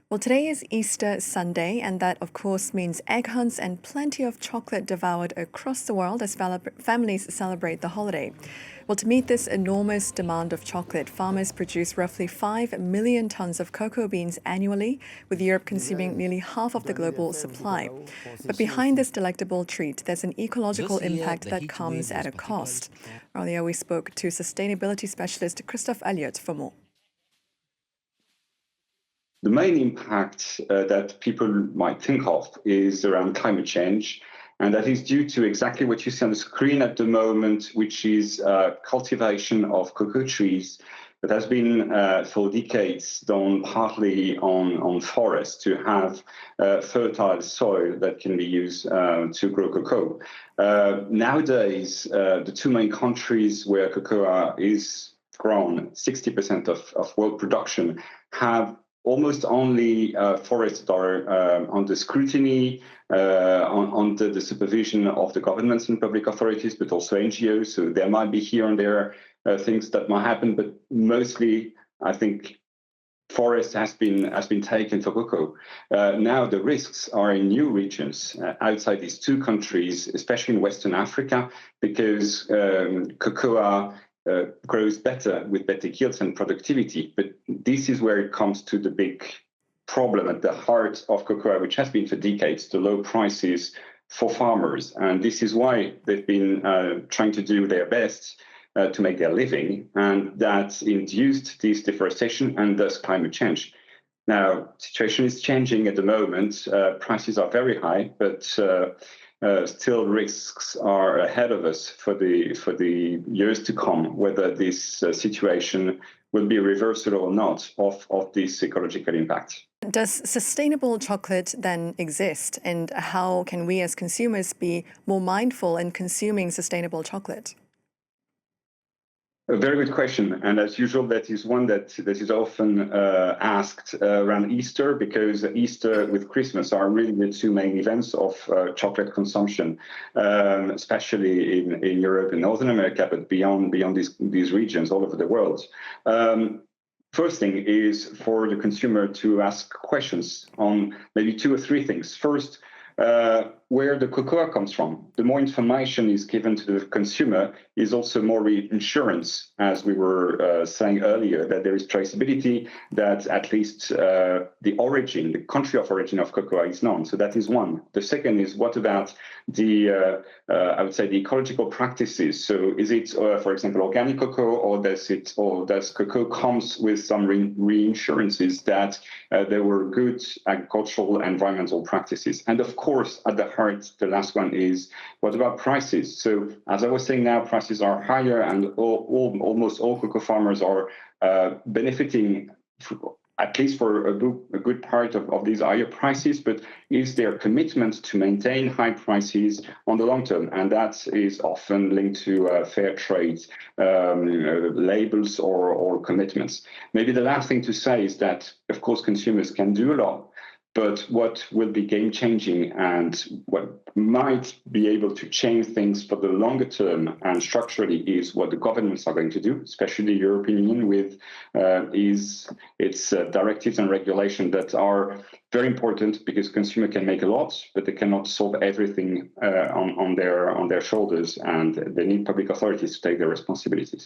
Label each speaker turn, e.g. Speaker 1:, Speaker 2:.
Speaker 1: Well, today is Easter Sunday, and that, of course, means egg hunts and plenty of chocolate devoured across the world as families celebrate the holiday. Well, to meet this enormous demand of chocolate, farmers produce roughly 5 million tons of cocoa beans annually, with Europe consuming nearly half of the global supply. But behind this delectable treat, there's an ecological impact that comes at a cost. Earlier, we spoke to sustainability specialist Christophe Alliot for more.
Speaker 2: The main impact that people might think of is around climate change, and that is due to exactly what you see on the screen at the moment, which is cultivation of cocoa trees that has been for decades done partly on forests to have fertile soil that can be used to grow cocoa. Nowadays, the two main countries where cocoa is grown, 60% of world production, have almost only forests that are under scrutiny, under the supervision of the governments and public authorities, but also NGOs. So there might be here and there things that might happen, but mostly, I think, forest has been taken for cocoa. Now the risks are in new regions outside these two countries, especially in Western Africa, because cocoa grows better with better yields and productivity. But this is where it comes to the big problem at the heart of cocoa, which has been for decades, the low prices for farmers. And this is why they've been trying to do their best to make their living, and that induced this deforestation and thus climate change. Now, situation is changing at the moment. Prices are very high, but still risks are ahead of us for the years to come, whether this situation will be a reversal or not of this ecological impact.
Speaker 1: Does sustainable chocolate then exist, and how can we as consumers be more mindful in consuming sustainable chocolate?
Speaker 2: A very good question, and as usual, that is one that is often asked around Easter, because Easter with Christmas are really the two main events of chocolate consumption, especially in Europe and Northern America, but beyond these regions all over the world. First thing is for the consumer to ask questions on maybe two or three things. First, where the cocoa comes from. The more information is given to the consumer is also more reassurance, as we were saying earlier, that there is traceability, that at least the origin, the country of origin of cocoa is known. So that is one. The second is, what about the, I would say, the ecological practices? So is it, for example, organic cocoa, or does cocoa comes with some reassurances that there were good agricultural environmental practices? And of course, at the heart, the last one is, what about prices? So as I was saying, now prices are higher, and almost all cocoa farmers are benefiting, at least for a good part of these higher prices, but is their commitment to maintain high prices on the long term. And that is often linked to fair trade labels or commitments. Maybe the last thing to say is that, of course, consumers can do a lot, but what will be game-changing and what might be able to change things for the longer term and structurally is what the governments are going to do, especially the European Union with its directives and regulation that are very important, because consumer can make a lot, but they cannot solve everything on their shoulders, and they need public authorities to take their responsibilities.